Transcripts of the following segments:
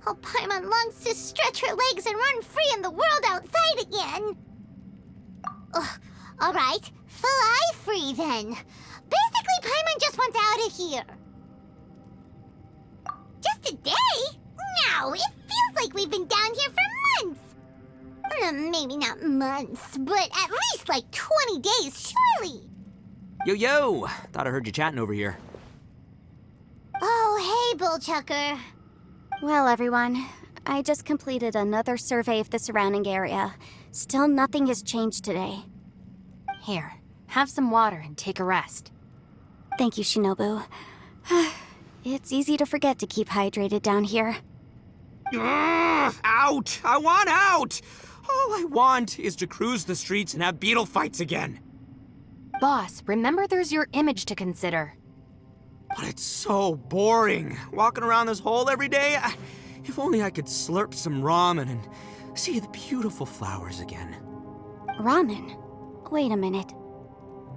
How Paimon longs to stretch her legs and run free in the world outside again. Ugh, alright, fly free then. Basically, Paimon just wants out of here. Just a day? No, it feels like we've been down here for months. Maybe not months, but at least like 20 days, surely. Yo! Thought I heard you chatting over here. Oh, hey, Bullchucker. Well, everyone, I just completed another survey of the surrounding area. Still nothing has changed today. Here, have some water and take a rest. Thank you, Shinobu. It's easy to forget to keep hydrated down here. Ugh, out! I want out! All I want is to cruise the streets and have beetle fights again. Boss, remember there's your image to consider. But it's so boring, walking around this hole every day. If only I could slurp some ramen and see the beautiful flowers again. Ramen? Wait a minute.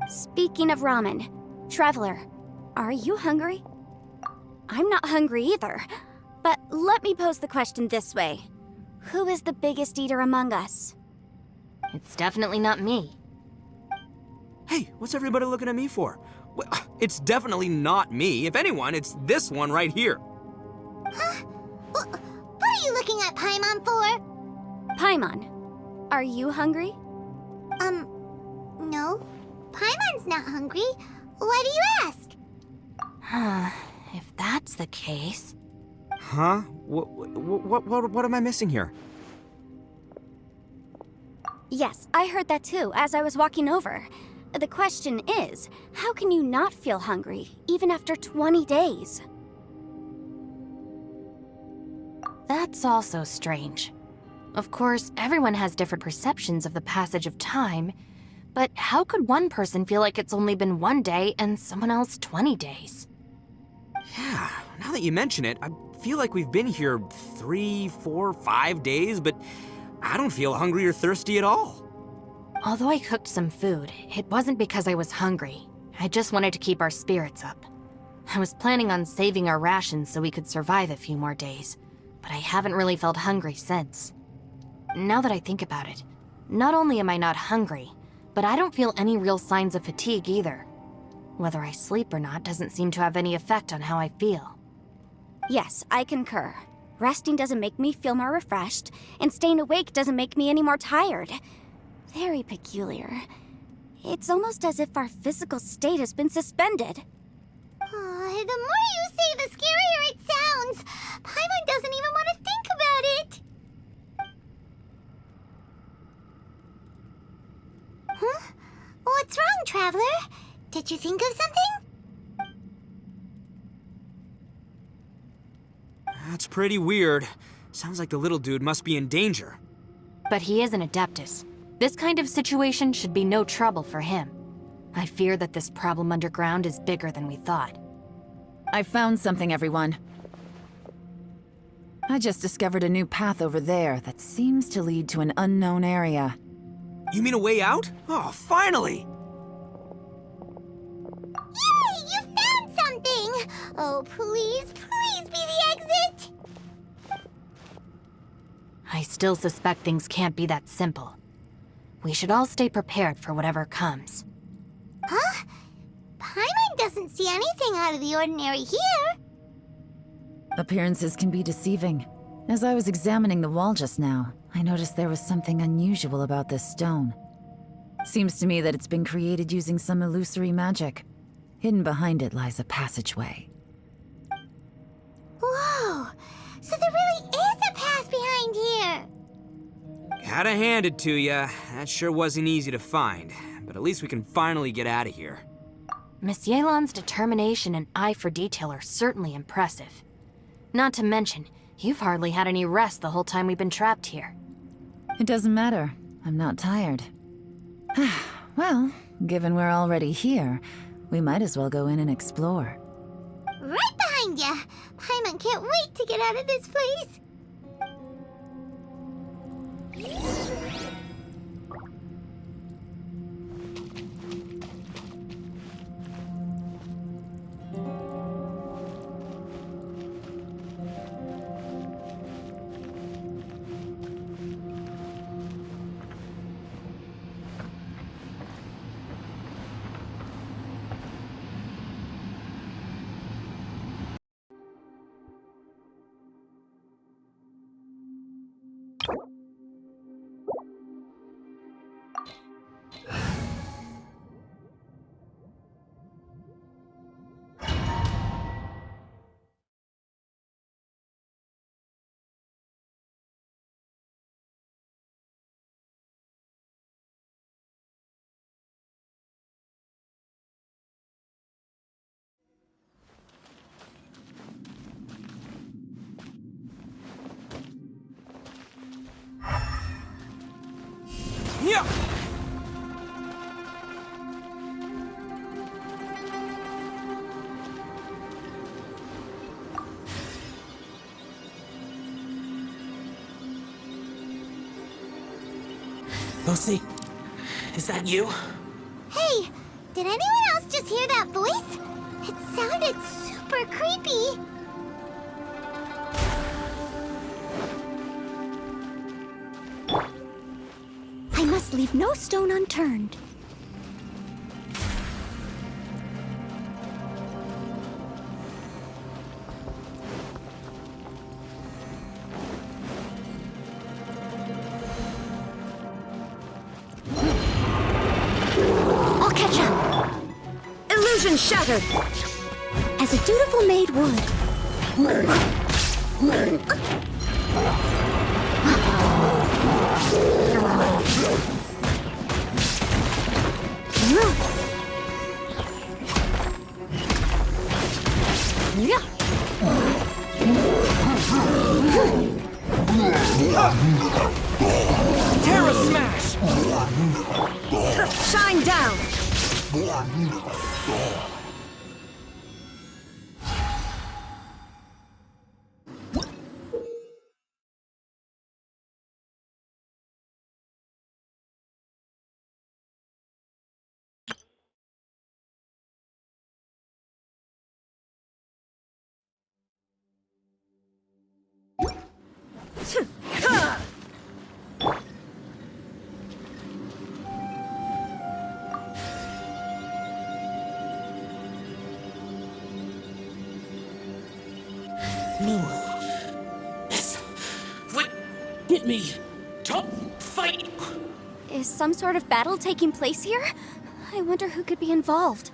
Speaking of ramen, Traveler, are you hungry? I'm not hungry either. But let me pose the question this way. Who is the biggest eater among us? It's definitely not me. Hey, what's everybody looking at me for? It's definitely not me. If anyone, it's this one right here. Huh? What are you looking at Paimon for? Paimon, are you hungry? No. Paimon's not hungry. Why do you ask? If that's the case... Huh? What am I missing here? Yes, I heard that too, as I was walking over. The question is, how can you not feel hungry, even after 20 days? That's also strange. Of course, everyone has different perceptions of the passage of time, but how could one person feel like it's only been 1 day and someone else 20 days? Yeah, now that you mention it, I feel like we've been here 3, 4, 5 days, but I don't feel hungry or thirsty at all. Although I cooked some food, it wasn't because I was hungry. I just wanted to keep our spirits up. I was planning on saving our rations so we could survive a few more days, but I haven't really felt hungry since. Now that I think about it, not only am I not hungry, but I don't feel any real signs of fatigue either. Whether I sleep or not doesn't seem to have any effect on how I feel. Yes, I concur. Resting doesn't make me feel more refreshed, and staying awake doesn't make me any more tired. Very peculiar. It's almost as if our physical state has been suspended. The more you say, the scarier it sounds. Paimon doesn't even want to think about it. Huh? What's wrong, Traveler? Did you think of something? That's pretty weird. Sounds like the little dude must be in danger. But he is an Adeptus. This kind of situation should be no trouble for him. I fear that this problem underground is bigger than we thought. I found something, everyone. I just discovered a new path over there that seems to lead to an unknown area. You mean a way out? Oh, finally! Yay! You found something! Oh, please be the exit! I still suspect things can't be that simple. We should all stay prepared for whatever comes. Huh? Paimon doesn't see anything out of the ordinary here. Appearances can be deceiving. As I was examining the wall just now, I noticed there was something unusual about this stone. Seems to me that it's been created using some illusory magic. Hidden behind it lies a passageway. Whoa! So there really is a path behind here! Gotta hand it to ya. That sure wasn't easy to find. But at least we can finally get out of here. Miss Yelan's determination and eye for detail are certainly impressive. Not to mention, you've hardly had any rest the whole time we've been trapped here. It doesn't matter. I'm not tired. Well, given we're already here, we might as well go in and explore. Right behind ya! Paimon can't wait to get out of this place! Lucy, is that you? Hey, did anyone else just hear that voice? It sounded super creepy. I must leave no stone unturned. I'll catch up. Illusion shattered. As a dutiful maid would. Terra Smash! Shine down. No. This would get me. Don't fight. Is some sort of battle taking place here? I wonder who could be involved.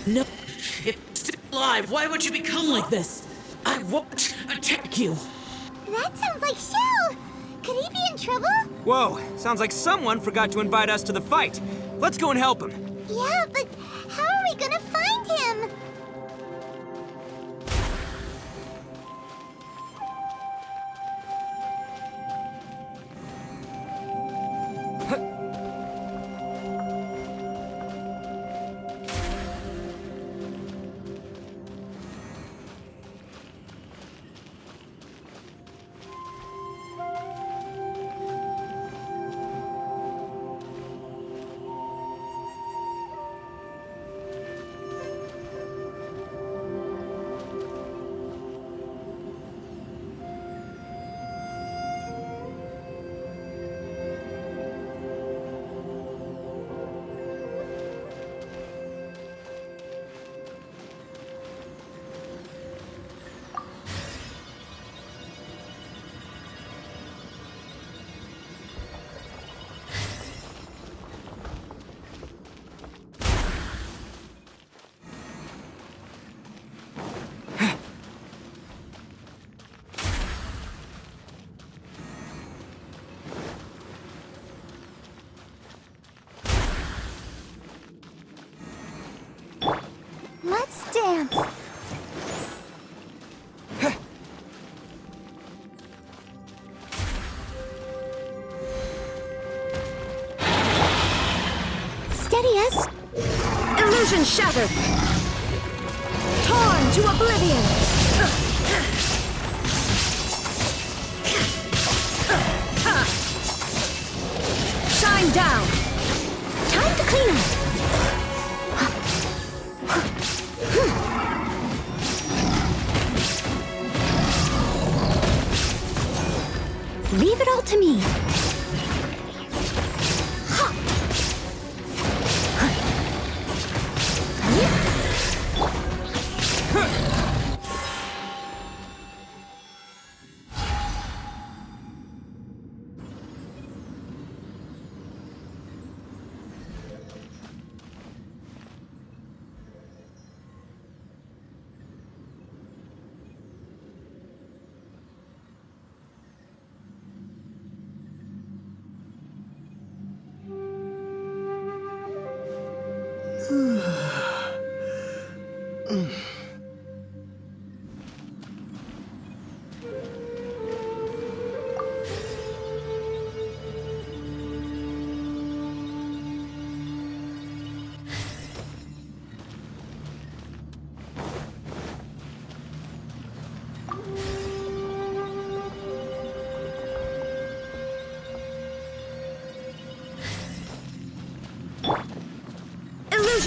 No. It's still alive. Why would you become like this? I won't attack you. That sounds like Shell. Could he be in trouble? Whoa, sounds like someone forgot to invite us to the fight. Let's go and help him. Yeah, but how are we gonna find him? Let's dance. Steady as... Illusion shattered. Torn to oblivion. Shine down. Time to clean up. Leave it all to me.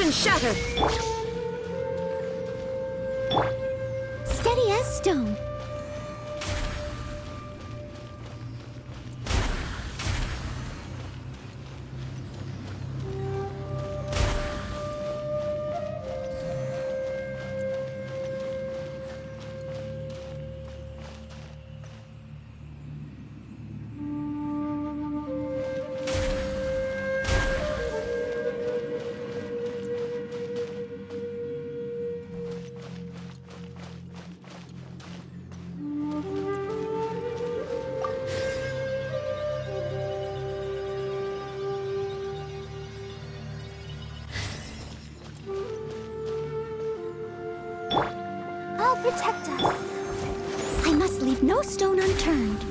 Illusion shattered! Steady as stone. I'll protect us. I must leave no stone unturned.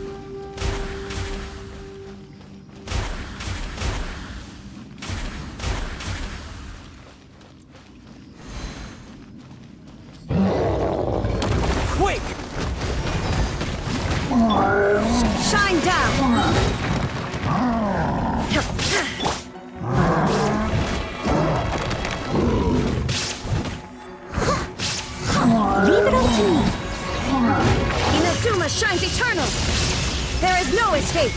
Quick! Shine down! Leave it up to me. Inazuma shines eternal! There is no escape!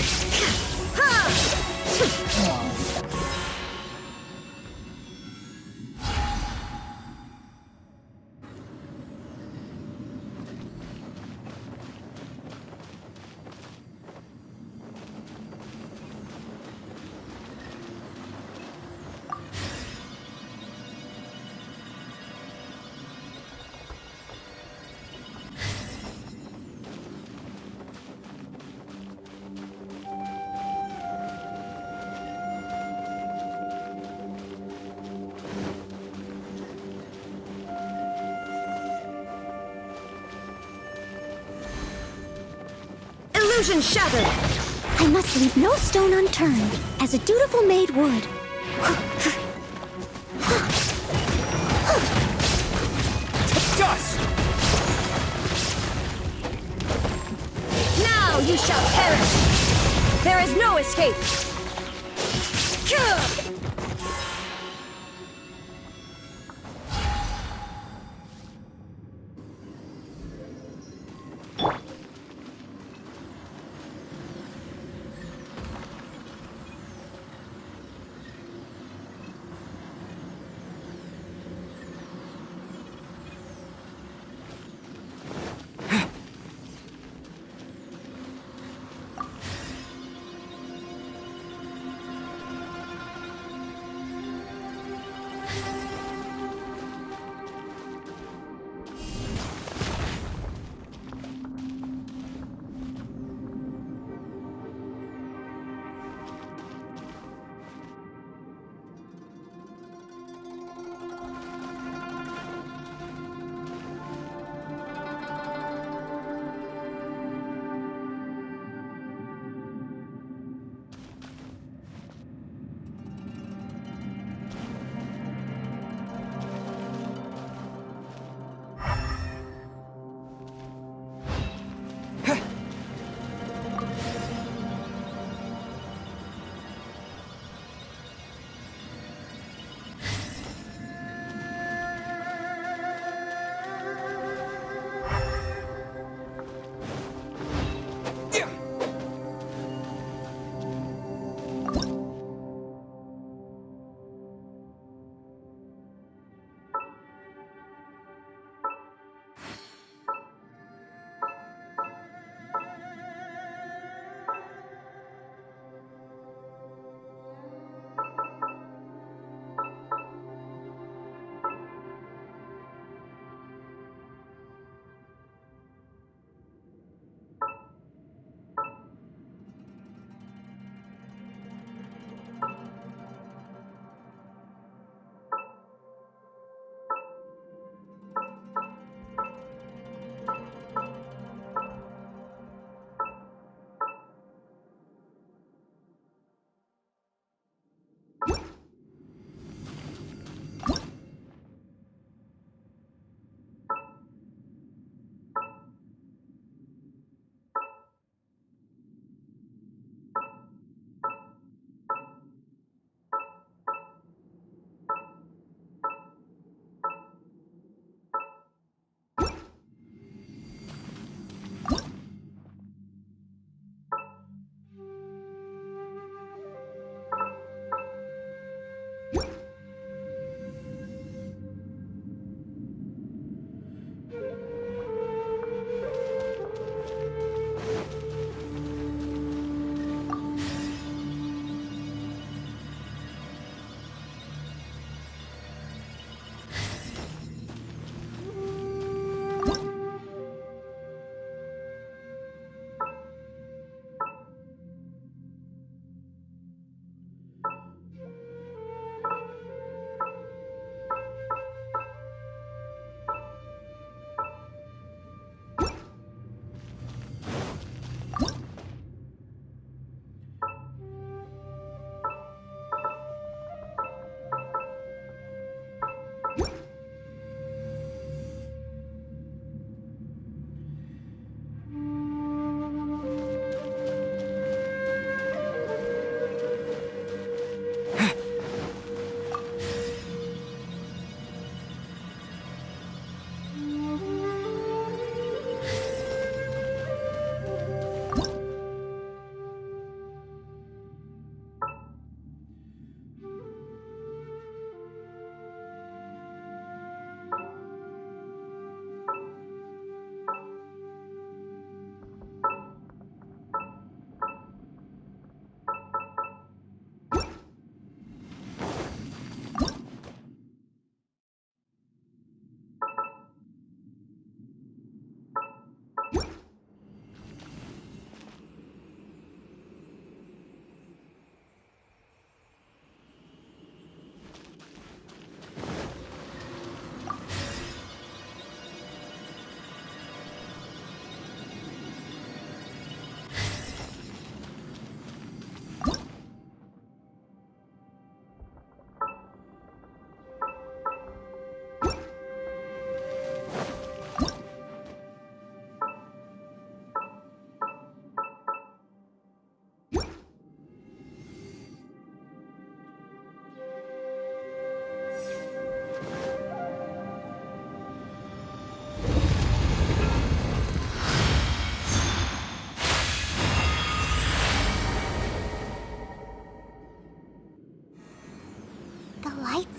Illusion shattered! I must leave no stone unturned, as a dutiful maid would. Dust! Now you shall perish! There is no escape!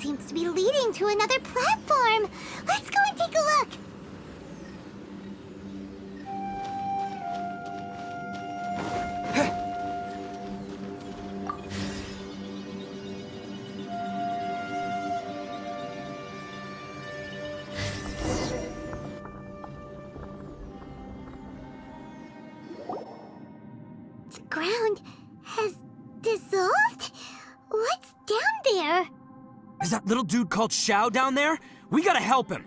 seems to be leading to another platform. Let's go and take a look. The ground has dissolved? What's down there? Is that little dude called Xiao down there? We gotta help him.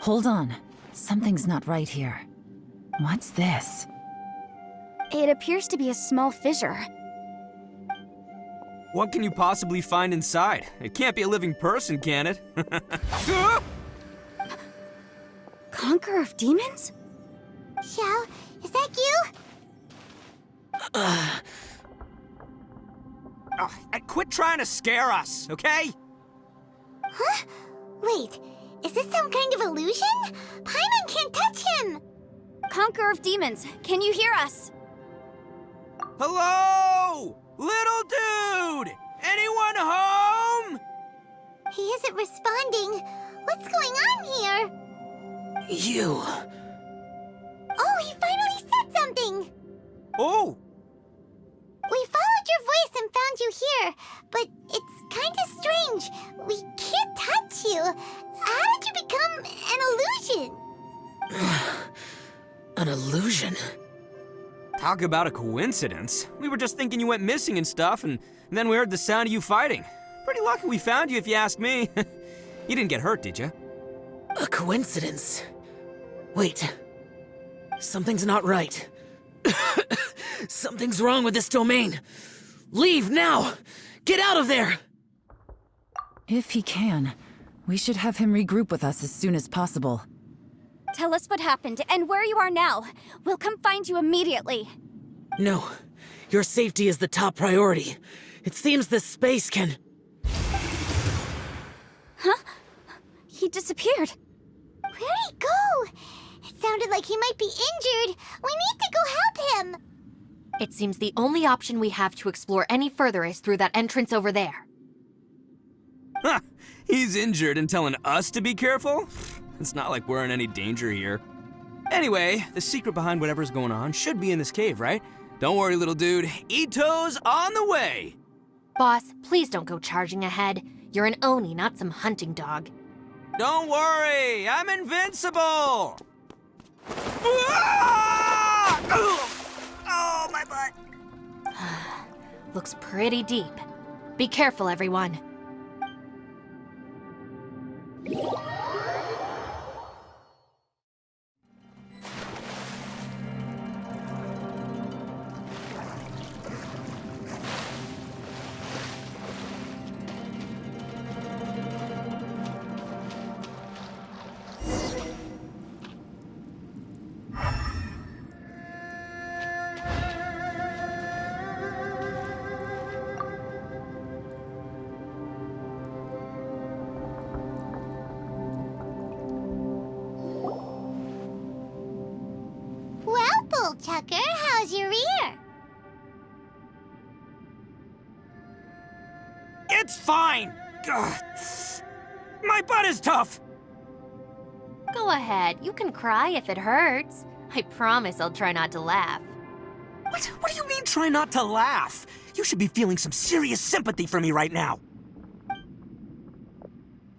Hold on. Something's not right here. What's this? It appears to be a small fissure. What can you possibly find inside? It can't be a living person, can it? Conqueror of demons? Xiao, is that you? Quit trying to scare us, okay? Huh? Wait, is this some kind of illusion? Paimon can't touch him! Conqueror of demons, can you hear us? Hello? Little dude! Anyone home? He isn't responding. What's going on here? You. Oh, he finally said something! Oh, We followed your voice and found you here, but it's kinda strange. We can't touch you. How did you become an illusion? An illusion? talk about a coincidence. We were just thinking you went missing and stuff, and then we heard the sound of you fighting. Pretty lucky we found you, if you ask me. You didn't get hurt, did you? A coincidence? Wait. Something's not right. Something's wrong with this domain. Leave now! Get out of there! If he can, we should have him regroup with us as soon as possible. Tell us what happened and where you are now. We'll come find you immediately. No. Your safety is the top priority. It seems this space can... Huh? He disappeared. Where'd he go? It sounded like he might be injured. We need to go help him. It seems the only option we have to explore any further is through that entrance over there. Huh, he's injured and telling us to be careful? It's not like we're in any danger here. Anyway, the secret behind whatever's going on should be in this cave, right? Don't worry, little dude. Ito's on the way! Boss, please don't go charging ahead. You're an Oni, not some hunting dog. Don't worry, I'm invincible! Ah! Oh, my butt! Looks pretty deep. Be careful, everyone. Well, Bullchucker, how's your ear? It's fine! Ugh. My butt is tough! Go ahead, you can cry if it hurts. I promise I'll try not to laugh. What do you mean, try not to laugh? You should be feeling some serious sympathy for me right now.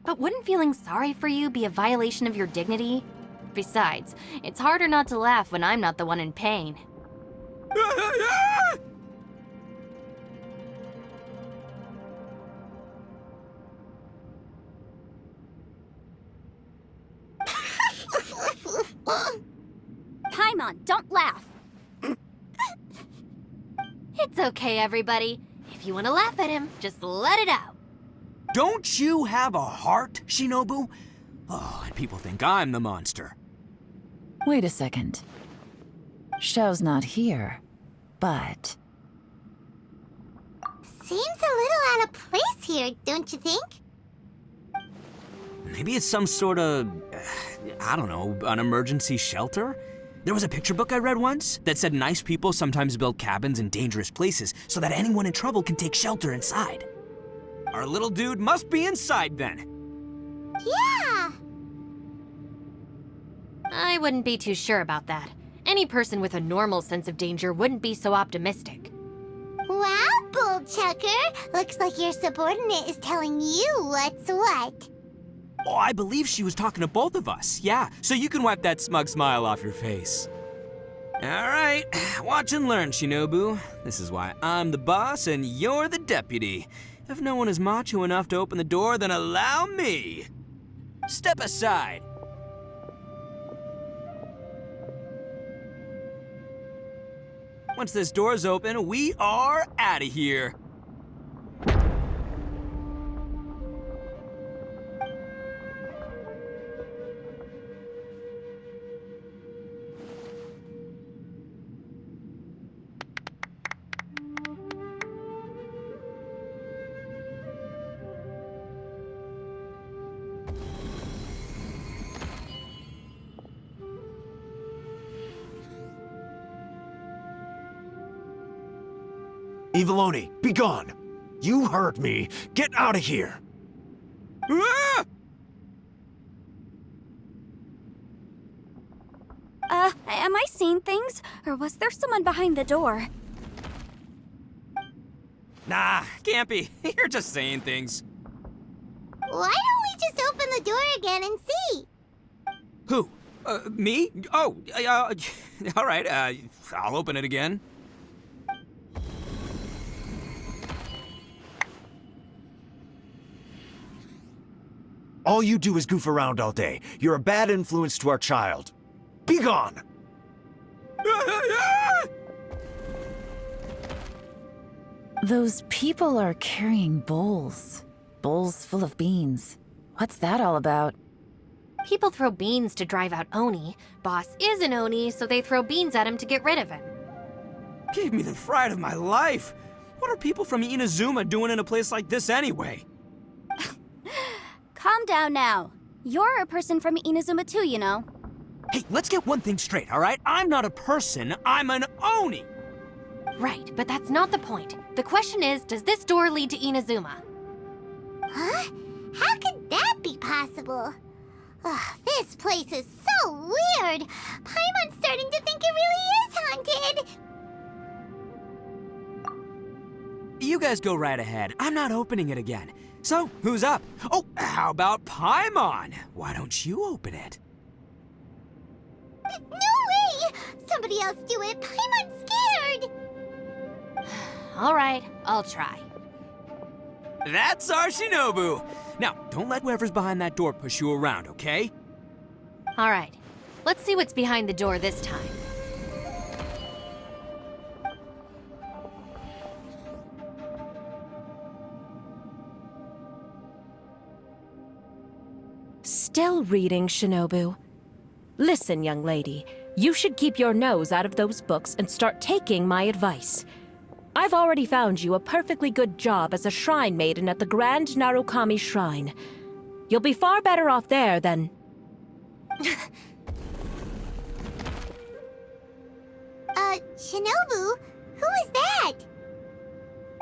But wouldn't feeling sorry for you be a violation of your dignity? Besides, it's harder not to laugh when I'm not the one in pain. Paimon, don't laugh. It's okay, everybody. If you want to laugh at him, just let it out. Don't you have a heart, Shinobu? Oh, and people think I'm the monster. Wait a second. Xiao's not here, but... Seems a little out of place here, don't you think? Maybe it's some sort of, I don't know, an emergency shelter? There was a picture book I read once that said nice people sometimes build cabins in dangerous places so that anyone in trouble can take shelter inside. Our little dude must be inside then. Yeah! I wouldn't be too sure about that. Any person with a normal sense of danger wouldn't be so optimistic. Wow, Bullchucker! Looks like your subordinate is telling you what's what. Oh, I believe she was talking to both of us. Yeah, so you can wipe that smug smile off your face. All right, watch and learn, Shinobu. This is why I'm the boss and you're the deputy. If no one is macho enough to open the door, then allow me. Step aside. Once this door's open, we are out of here. Eviloni, be gone! You heard me! Get out of here! Ah! Am I seeing things? Or was there someone behind the door? Nah, can't be. You're just saying things. Why don't we just open the door again and see? Who? Me? Oh, all right, I'll open it again. All you do is goof around all day. You're a bad influence to our child. Be gone! Those people are carrying bowls. Bowls full of beans. What's that all about? People throw beans to drive out Oni. Boss is an Oni, so they throw beans at him to get rid of him. Gave me the fright of my life. What are people from Inazuma doing in a place like this anyway? Calm down now. You're a person from Inazuma too, you know. Hey, let's get one thing straight, all right? I'm not a person, I'm an Oni! Right, but that's not the point. The question is, does this door lead to Inazuma? Huh? How could that be possible? Ugh, this place is so weird. Paimon's starting to think it really is haunted. You guys go right ahead. I'm not opening it again. So, who's up? Oh, how about Paimon? Why don't you open it? No way! Somebody else do it. Paimon's scared. All right, I'll try. That's our Shinobu! Now, don't let whoever's behind that door push you around, okay? All right, let's see what's behind the door this time. Still reading, Shinobu. Listen, young lady, you should keep your nose out of those books and start taking my advice. I've already found you a perfectly good job as a shrine maiden at the Grand Narukami Shrine. You'll be far better off there than... Shinobu? Who is that?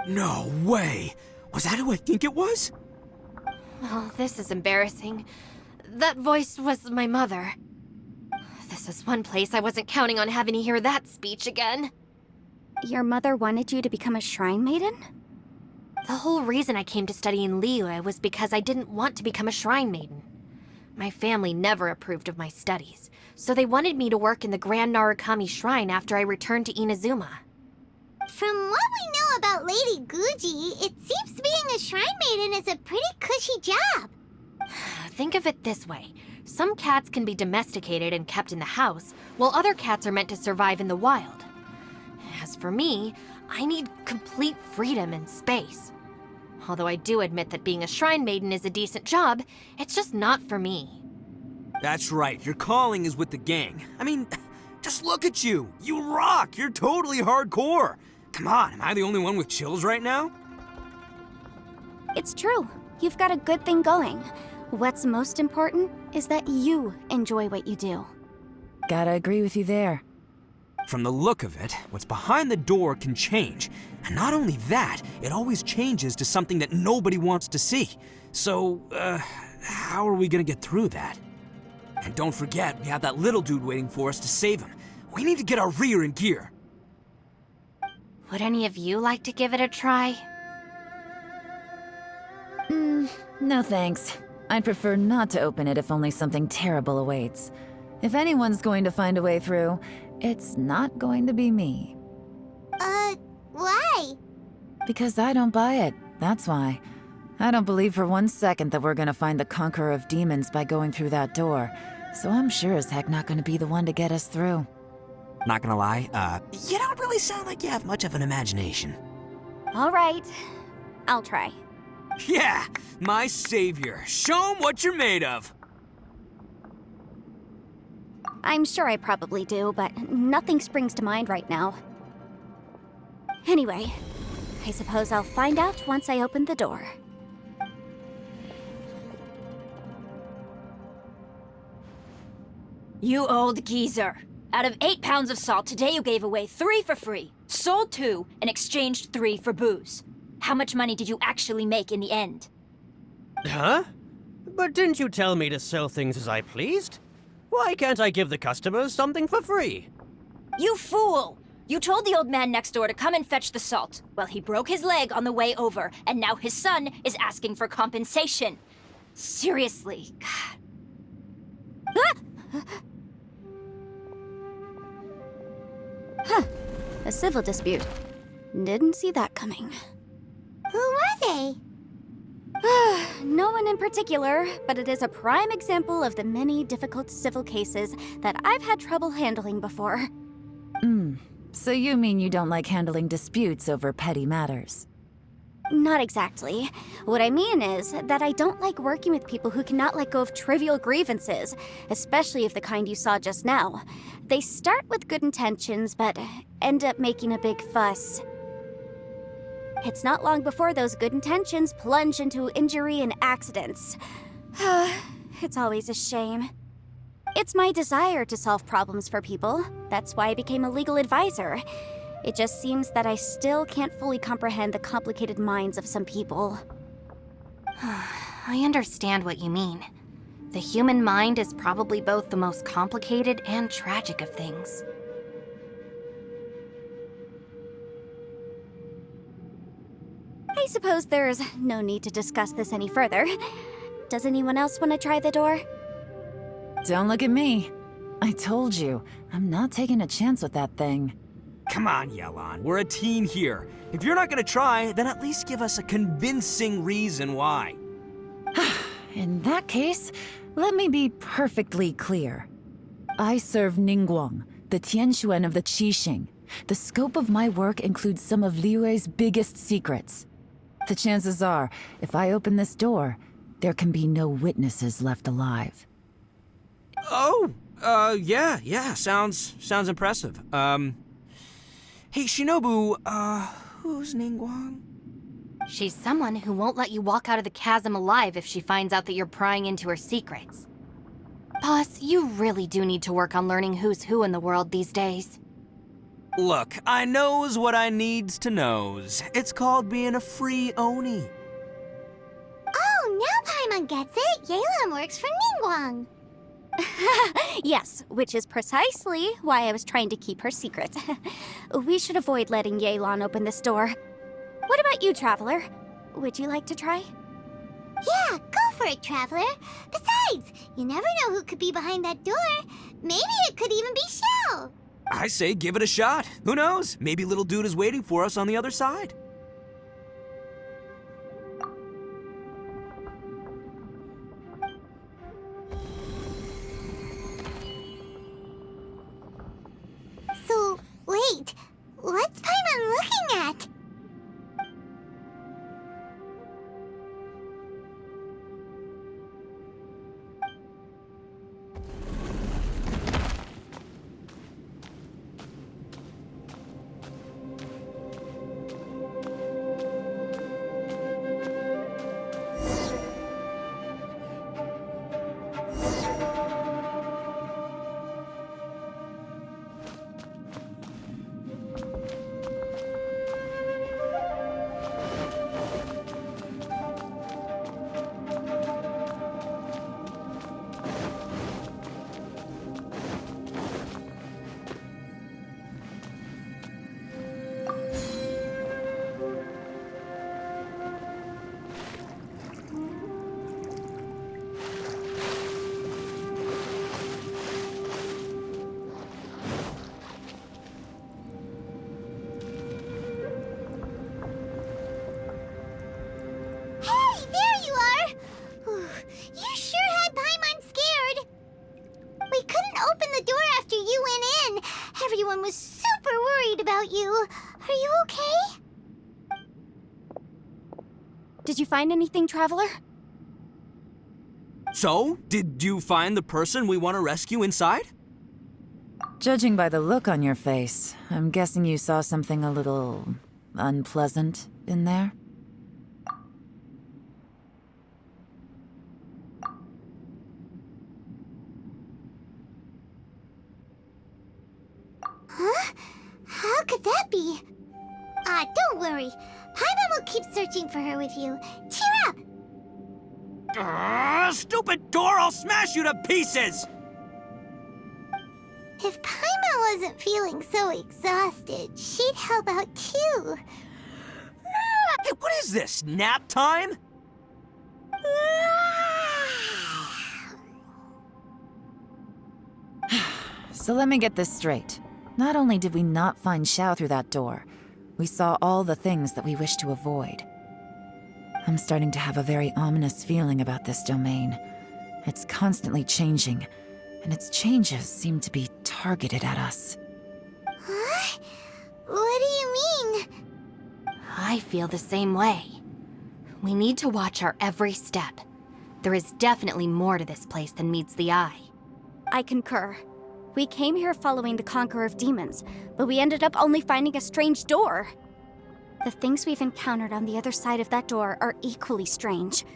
No way! Was that who I think it was? Oh, this is embarrassing. That voice was my mother. This is one place I wasn't counting on having to hear that speech again. Your mother wanted you to become a shrine maiden? The whole reason I came to study in Liyue was because I didn't want to become a shrine maiden. My family never approved of my studies, so they wanted me to work in the Grand Narukami Shrine after I returned to Inazuma. From what we know about Lady Guji, it seems being a shrine maiden is a pretty cushy job. Think of it this way. Some cats can be domesticated and kept in the house, while other cats are meant to survive in the wild. As for me, I need complete freedom and space. Although I do admit that being a shrine maiden is a decent job, it's just not for me. That's right, your calling is with the gang. I mean, just look at you. You rock, you're totally hardcore. Come on, am I the only one with chills right now? It's true. You've got a good thing going. What's most important is that you enjoy what you do. Gotta agree with you there. From the look of it, what's behind the door can change. And not only that, it always changes to something that nobody wants to see. So, how are we gonna get through that? And don't forget, we have that little dude waiting for us to save him. We need to get our rear in gear. Would any of you like to give it a try? No thanks. I'd prefer not to open it if only something terrible awaits. If anyone's going to find a way through, it's not going to be me. Why? Because I don't buy it, that's why. I don't believe for 1 second that we're gonna find the Conqueror of Demons by going through that door, so I'm sure as heck not gonna be the one to get us through. Not gonna lie, you don't really sound like you have much of an imagination. All right, I'll try. Yeah, my savior. Show 'em what you're made of. I'm sure I probably do, but nothing springs to mind right now. Anyway, I suppose I'll find out once I open the door. You old geezer. Out of 8 pounds of salt, today you gave away 3 for free, sold 2, and exchanged 3 for booze. How much money did you actually make in the end? Huh? But didn't you tell me to sell things as I pleased? Why can't I give the customers something for free? You fool! You told the old man next door to come and fetch the salt. Well, he broke his leg on the way over, and now his son is asking for compensation. Seriously, God. A civil dispute. Didn't see that coming. Who were they? No one in particular, but it is a prime example of the many difficult civil cases that I've had trouble handling before. So you mean you don't like handling disputes over petty matters? Not exactly. What I mean is that I don't like working with people who cannot let go of trivial grievances, especially of the kind you saw just now. They start with good intentions, but end up making a big fuss. It's not long before those good intentions plunge into injury and accidents. It's always a shame. It's my desire to solve problems for people. That's why I became a legal advisor. It just seems that I still can't fully comprehend the complicated minds of some people. I understand what you mean. The human mind is probably both the most complicated and tragic of things. I suppose there's no need to discuss this any further. Does anyone else want to try the door? Don't look at me. I told you, I'm not taking a chance with that thing. Come on, Yelan. We're a team here. If you're not gonna try, then at least give us a convincing reason why. In that case, let me be perfectly clear. I serve Ningguang, the Tianxuan of the Qixing. The scope of my work includes some of Liyue's biggest secrets. The chances are, if I open this door, there can be no witnesses left alive. Oh, yeah, sounds impressive. Hey, Shinobu, who's Ningguang? She's someone who won't let you walk out of the chasm alive if she finds out that you're prying into her secrets. Boss, you really do need to work on learning who's who in the world these days. Look, I knows what I needs to knows. It's called being a free Oni. Oh, now Paimon gets it. Yelan works for Ningguang. Yes, which is precisely why I was trying to keep her secret. We should avoid letting Yelan open this door. What about you, Traveler? Would you like to try? Yeah, go for it, Traveler. Besides, you never know who could be behind that door. Maybe it could even be Shell. I say give it a shot. Who knows? Maybe little dude is waiting for us on the other side. So, wait. What's Paimon looking at? Everyone was super worried about you. Are you okay? Did you find anything, Traveler? So, did you find the person we want to rescue inside? Judging by the look on your face, I'm guessing you saw something a little unpleasant in there? Huh? How could that be? Don't worry. Paimon will keep searching for her with you. Cheer up! Stupid door! I'll smash you to pieces! If Paimon wasn't feeling so exhausted, she'd help out too. Hey, what is this? Nap time? So let me get this straight. Not only did we not find Xiao through that door, we saw all the things that we wish to avoid. I'm starting to have a very ominous feeling about this domain. It's constantly changing, and its changes seem to be targeted at us. Huh? What do you mean? I feel the same way. We need to watch our every step. There is definitely more to this place than meets the eye. I concur. We came here following the Conqueror of Demons, but we ended up only finding a strange door. The things we've encountered on the other side of that door are equally strange.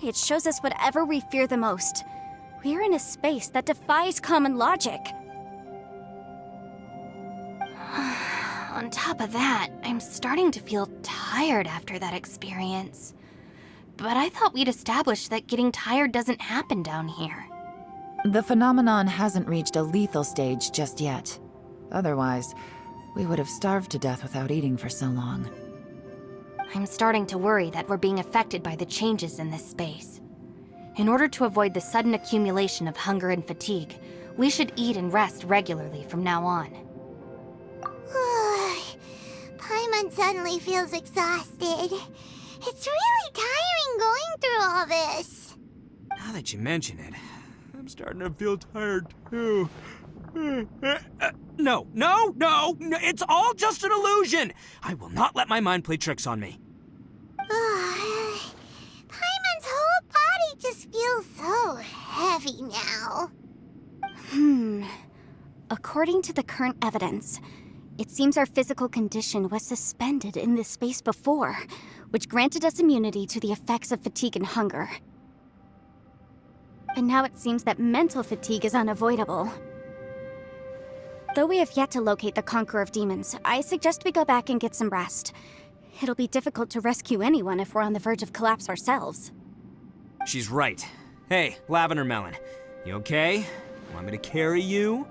It shows us whatever we fear the most. We're in a space that defies common logic. On top of that, I'm starting to feel tired after that experience. But I thought we'd established that getting tired doesn't happen down here. The phenomenon hasn't reached a lethal stage just yet. Otherwise, we would have starved to death without eating for so long. I'm starting to worry that we're being affected by the changes in this space. In order to avoid the sudden accumulation of hunger and fatigue, we should eat and rest regularly from now on. Paimon suddenly feels exhausted. It's really tiring going through all this. Now that you mention it, I'm starting to feel tired too. No, it's all just an illusion! I will not let my mind play tricks on me. Paimon's whole body just feels so heavy now. According to the current evidence, it seems our physical condition was suspended in this space before, which granted us immunity to the effects of fatigue and hunger. And now it seems that mental fatigue is unavoidable. Though we have yet to locate the Conqueror of Demons, I suggest we go back and get some rest. It'll be difficult to rescue anyone if we're on the verge of collapse ourselves. She's right. Hey, Lavender Melon, you okay? Want me to carry you?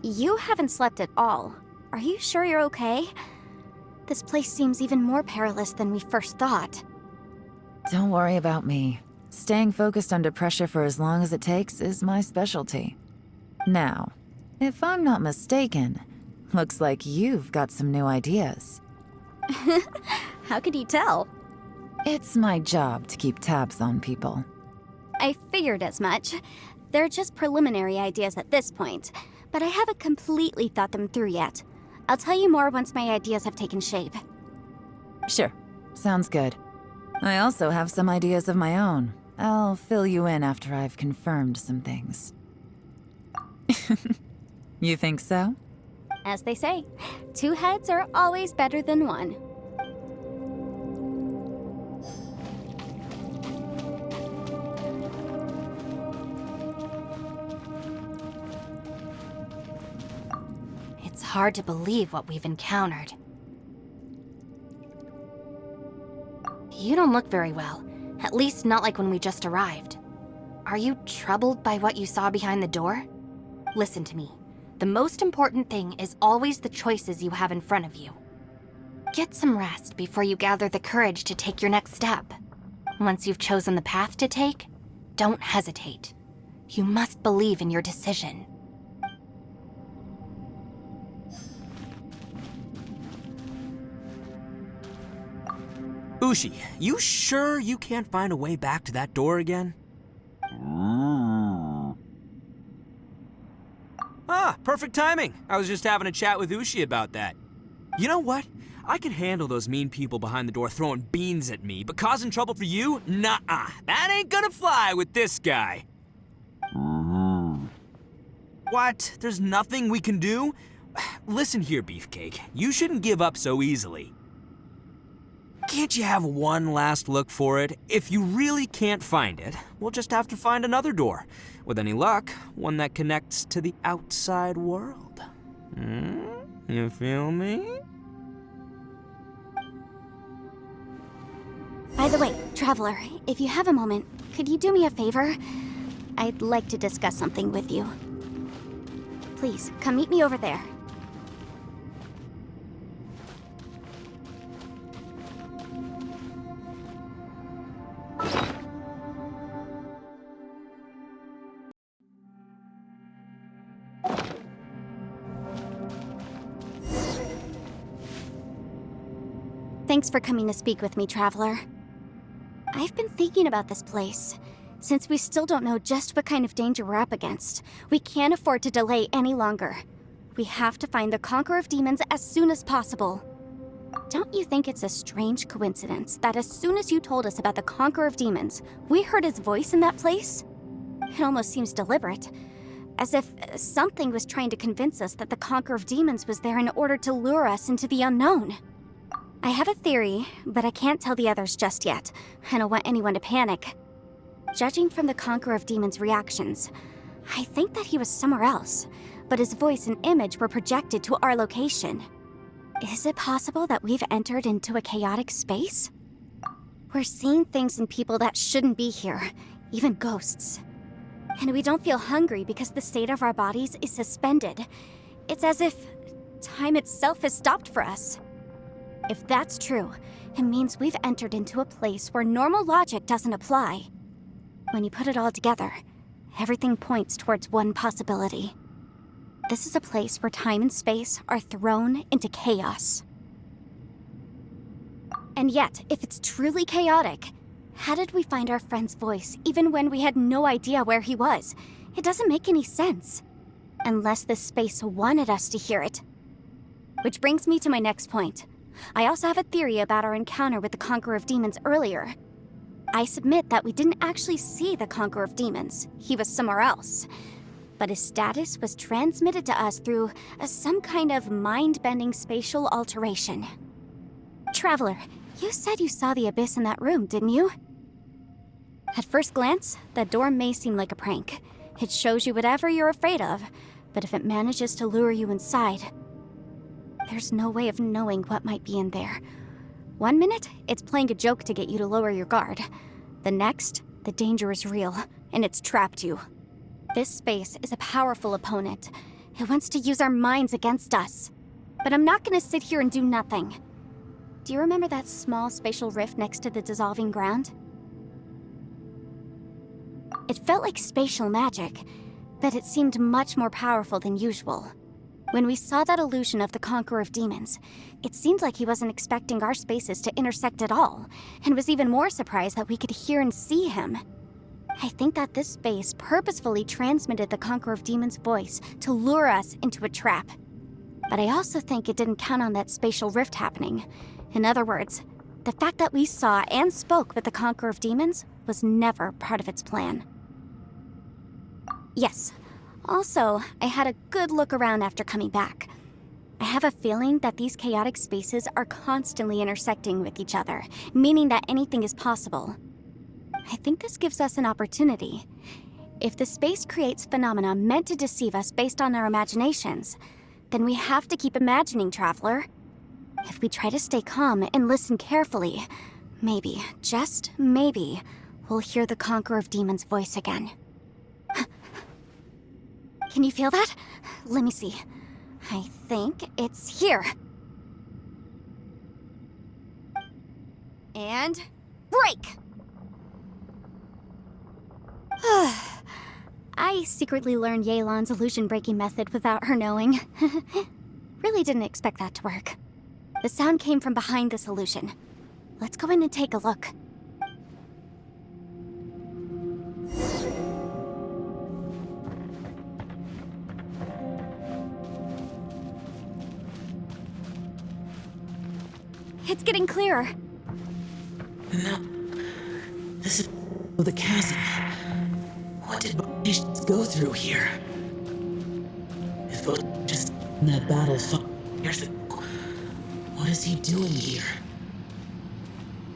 You haven't slept at all. Are you sure you're okay? This place seems even more perilous than we first thought. Don't worry about me. Staying focused under pressure for as long as it takes is my specialty. Now, if I'm not mistaken, looks like you've got some new ideas. How could you tell? It's my job to keep tabs on people. I figured as much. They're just preliminary ideas at this point, but I haven't completely thought them through yet. I'll tell you more once my ideas have taken shape. Sure, sounds good. I also have some ideas of my own. I'll fill you in after I've confirmed some things. You think so? As they say, two heads are always better than one. It's hard to believe what we've encountered. You don't look very well. At least not like when we just arrived. Are you troubled by what you saw behind the door? Listen to me. The most important thing is always the choices you have in front of you. Get some rest before you gather the courage to take your next step. Once you've chosen the path to take, don't hesitate. You must believe in your decision. Ushi, you sure you can't find a way back to that door again? Ah, perfect timing. I was just having a chat with Ushi about that. You know what? I can handle those mean people behind the door throwing beans at me, but causing trouble for you? Nuh-uh. That ain't gonna fly with this guy. What? There's nothing we can do? Listen here, Beefcake. You shouldn't give up so easily. Can't you have one last look for it? If you really can't find it, we'll just have to find another door. With any luck, one that connects to the outside world. You feel me? By the way, Traveler, if you have a moment, could you do me a favor? I'd like to discuss something with you. Please, come meet me over there. Thanks for coming to speak with me, Traveler. I've been thinking about this place. Since we still don't know just what kind of danger we're up against, we can't afford to delay any longer. We have to find the Conqueror of Demons as soon as possible. Don't you think it's a strange coincidence that as soon as you told us about the Conqueror of Demons, we heard his voice in that place? It almost seems deliberate. As if something was trying to convince us that the Conqueror of Demons was there in order to lure us into the unknown. I have a theory, but I can't tell the others just yet. I don't want anyone to panic. Judging from the Conqueror of Demons' reactions, I think that he was somewhere else, but his voice and image were projected to our location. Is it possible that we've entered into a chaotic space? We're seeing things and people that shouldn't be here, even ghosts. And we don't feel hungry because the state of our bodies is suspended. It's as if time itself has stopped for us. If that's true, it means we've entered into a place where normal logic doesn't apply. When you put it all together, everything points towards one possibility. This is a place where time and space are thrown into chaos. And yet, if it's truly chaotic, how did we find our friend's voice even when we had no idea where he was? It doesn't make any sense. Unless this space wanted us to hear it. Which brings me to my next point. I also have a theory about our encounter with the Conqueror of Demons earlier. I submit that we didn't actually see the Conqueror of Demons. He was somewhere else. But his status was transmitted to us through some kind of mind-bending spatial alteration. Traveler, you said you saw the abyss in that room, didn't you? At first glance, that door may seem like a prank. It shows you whatever you're afraid of, but if it manages to lure you inside, there's no way of knowing what might be in there. One minute, it's playing a joke to get you to lower your guard. The next, the danger is real, and it's trapped you. This space is a powerful opponent. It wants to use our minds against us. But I'm not gonna sit here and do nothing. Do you remember that small spatial rift next to the dissolving ground? It felt like spatial magic, but it seemed much more powerful than usual. When we saw that illusion of the Conqueror of Demons, it seemed like he wasn't expecting our spaces to intersect at all, and was even more surprised that we could hear and see him. I think that this space purposefully transmitted the Conqueror of Demons' voice to lure us into a trap. But I also think it didn't count on that spatial rift happening. In other words, the fact that we saw and spoke with the Conqueror of Demons was never part of its plan. Yes. Also, I had a good look around after coming back. I have a feeling that these chaotic spaces are constantly intersecting with each other, meaning that anything is possible. I think this gives us an opportunity. If the space creates phenomena meant to deceive us based on our imaginations, then we have to keep imagining, Traveler. If we try to stay calm and listen carefully, maybe, just maybe, we'll hear the Conqueror of Demons' voice again. Can you feel that? Let me see. I think it's here. And break! I secretly learned Yelan's illusion-breaking method without her knowing. Really didn't expect that to work. The sound came from behind this illusion. Let's go in and take a look. It's getting clearer. No. This is the chasm. What did Banishes go through here? If it was just in that battle 5 years ago, what is he doing here?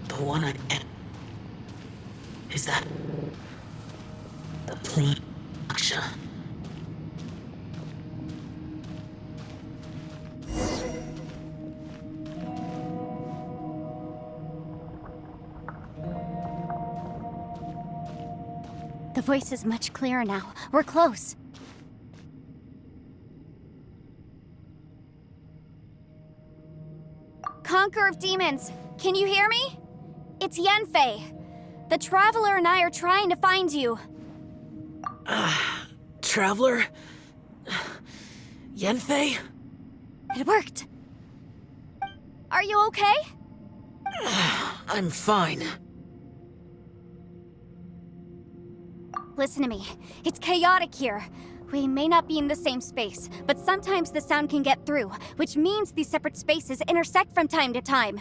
The one I am. Is that the Prime Aksha? The voice is much clearer now. We're close. Conqueror of Demons, can you hear me? It's Yenfei. The Traveler and I are trying to find you. Traveler? Yenfei? It worked. Are you okay? I'm fine. Listen to me. It's chaotic here. We may not be in the same space, but sometimes the sound can get through, which means these separate spaces intersect from time to time.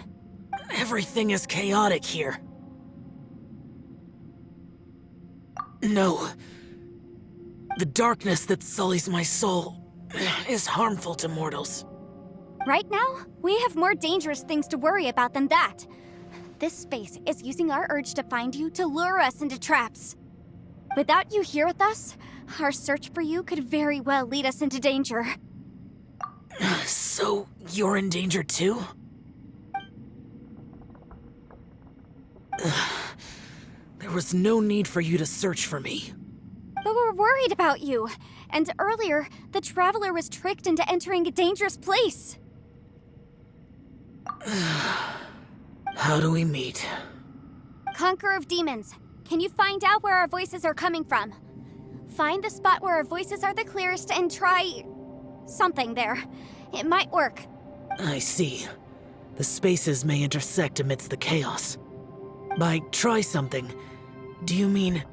Everything is chaotic here. No. The darkness that sullies my soul is harmful to mortals. Right now, we have more dangerous things to worry about than that. This space is using our urge to find you to lure us into traps. Without you here with us, our search for you could very well lead us into danger. So, you're in danger too? There was no need for you to search for me. But we're worried about you. And earlier, the Traveler was tricked into entering a dangerous place. How do we meet? Conqueror of Demons, can you find out where our voices are coming from? Find the spot where our voices are the clearest and try something there. It might work. I see. The spaces may intersect amidst the chaos. By try something, do you mean...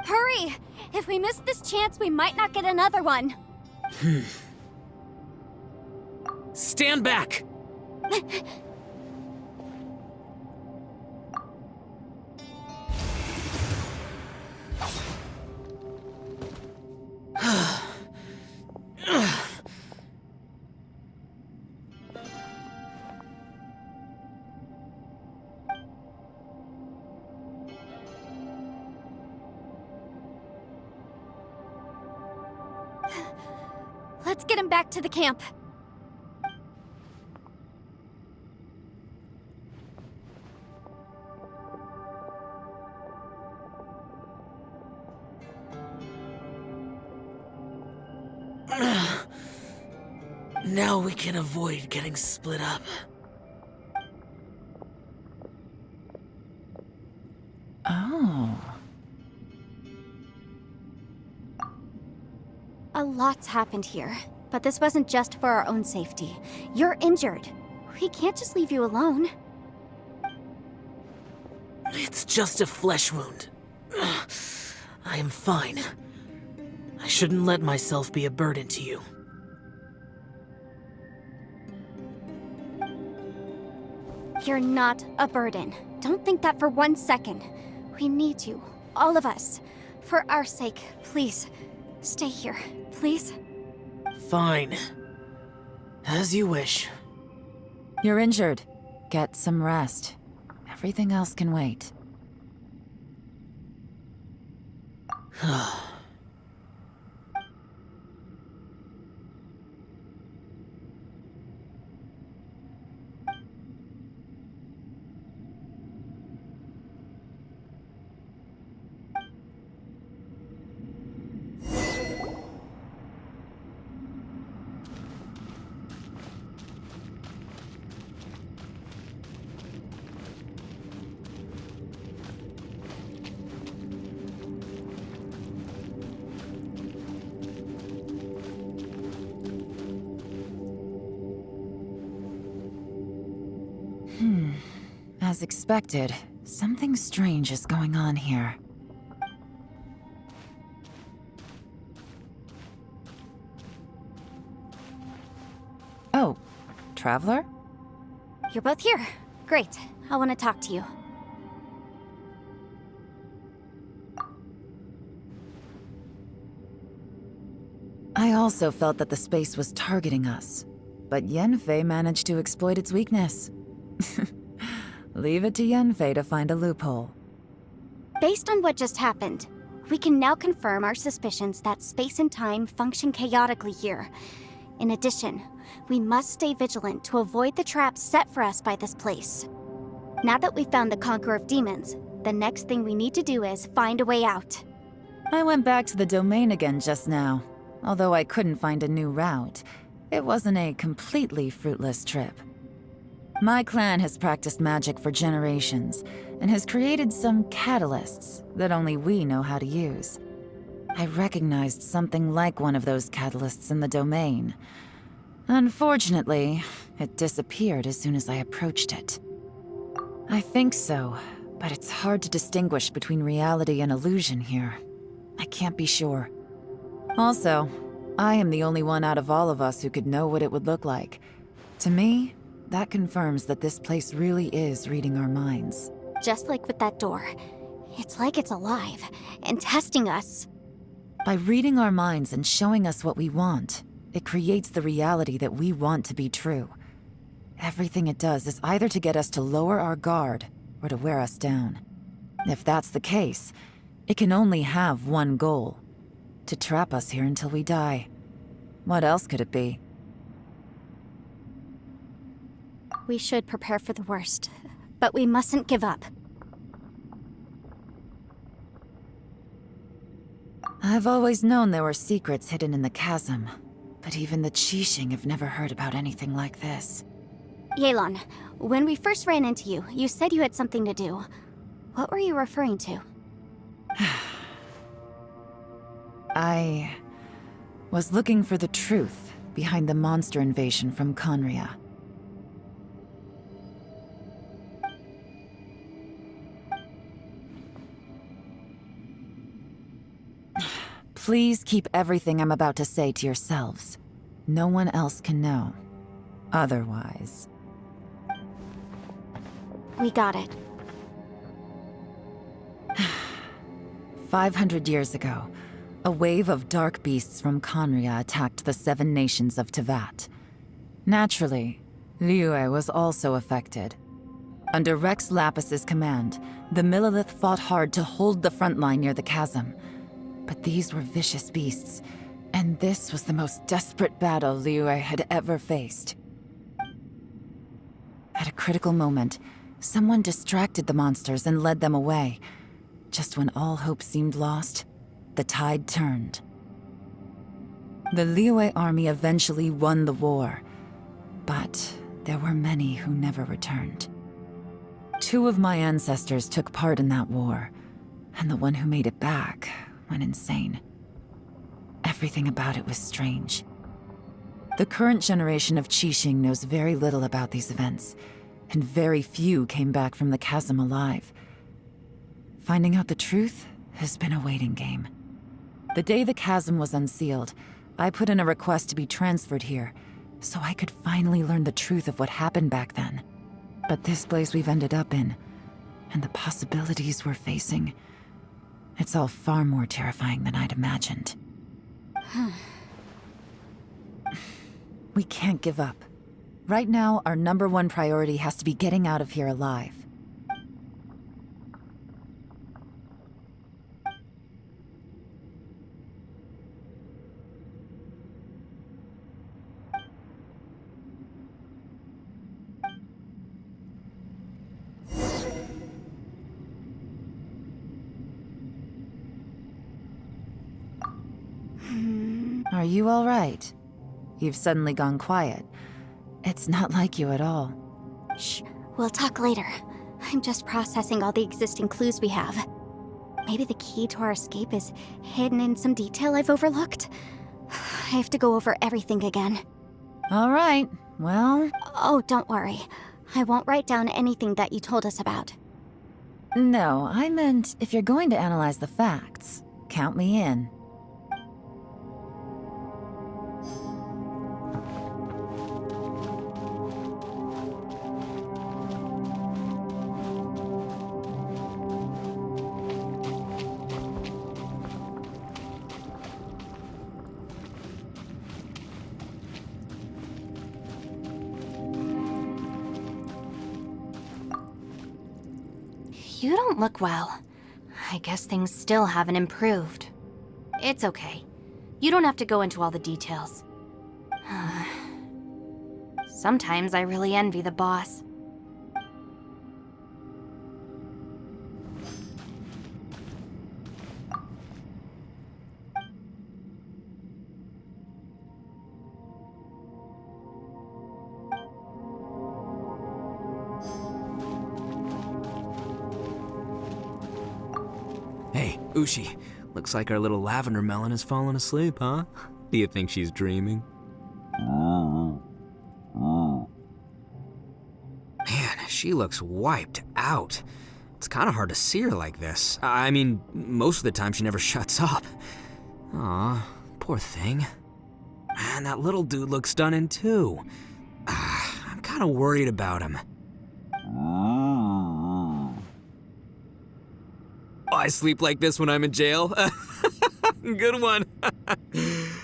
Hurry! If we miss this chance, we might not get another one. Stand back! Let's get him back to the camp. Now we can avoid getting split up. Oh. A lot's happened here, but this wasn't just for our own safety. You're injured. We can't just leave you alone. It's just a flesh wound. I am fine. I shouldn't let myself be a burden to you. You're not a burden. Don't think that for 1 second. We need you, all of us. For our sake, please, stay here, please. Fine. As you wish. You're injured. Get some rest. Everything else can wait. As expected, something strange is going on here. Oh, Traveler? You're both here. Great. I want to talk to you. I also felt that the space was targeting us, but Yenfei managed to exploit its weakness. Leave it to Yenfei to find a loophole. Based on what just happened, we can now confirm our suspicions that space and time function chaotically here. In addition, we must stay vigilant to avoid the traps set for us by this place. Now that we've found the Conqueror of Demons, the next thing we need to do is find a way out. I went back to the domain again just now. Although I couldn't find a new route, it wasn't a completely fruitless trip. My clan has practiced magic for generations, and has created some catalysts that only we know how to use. I recognized something like one of those catalysts in the domain. Unfortunately, it disappeared as soon as I approached it. I think so, but it's hard to distinguish between reality and illusion here. I can't be sure. Also, I am the only one out of all of us who could know what it would look like. To me, that confirms that this place really is reading our minds. Just like with that door. It's like it's alive, and testing us. By reading our minds and showing us what we want, it creates the reality that we want to be true. Everything it does is either to get us to lower our guard, or to wear us down. If that's the case, it can only have one goal: to trap us here until we die. What else could it be? We should prepare for the worst, but we mustn't give up. I've always known there were secrets hidden in the chasm, but even the Qixing have never heard about anything like this. Yelan, when we first ran into you, you said you had something to do. What were you referring to? I was looking for the truth behind the monster invasion from Conria. Please keep everything I'm about to say to yourselves. No one else can know. Otherwise... We got it. 500 years ago, a wave of dark beasts from Conria attacked the 7 nations of Tevat. Naturally, Liyue was also affected. Under Rex Lapis's command, the Millelith fought hard to hold the front line near the chasm. But these were vicious beasts, and this was the most desperate battle Liyue had ever faced. At a critical moment, someone distracted the monsters and led them away. Just when all hope seemed lost, the tide turned. The Liyue army eventually won the war, but there were many who never returned. 2 of my ancestors took part in that war, and the one who made it back went insane. Everything about it was strange. The current generation of Qixing knows very little about these events, and very few came back from the chasm alive. Finding out the truth has been a waiting game. The day the chasm was unsealed, I put in a request to be transferred here, so I could finally learn the truth of what happened back then. But this place we've ended up in, and the possibilities we're facing, it's all far more terrifying than I'd imagined. We can't give up. Right now, our #1 priority has to be getting out of here alive. Are you all right? You've suddenly gone quiet. It's not like you at all. Shh, we'll talk later. I'm just processing all the existing clues we have. Maybe the key to our escape is hidden in some detail I've overlooked. I have to go over everything again. All right, well... Oh, don't worry. I won't write down anything that you told us about. No, I meant if you're going to analyze the facts, count me in. You don't look well. I guess things still haven't improved. It's okay. You don't have to go into all the details. Sometimes I really envy the boss. Hey, Ushi. Looks like our little lavender melon has fallen asleep, huh? Do you think she's dreaming? Man, she looks wiped out. It's kind of hard to see her like this. I mean, most of the time she never shuts up. Aw, poor thing. Man, that little dude looks stunning too. I'm kind of worried about him. I sleep like this when I'm in jail. Good one.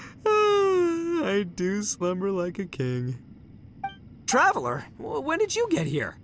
I do slumber like a king. Traveler, when did you get here?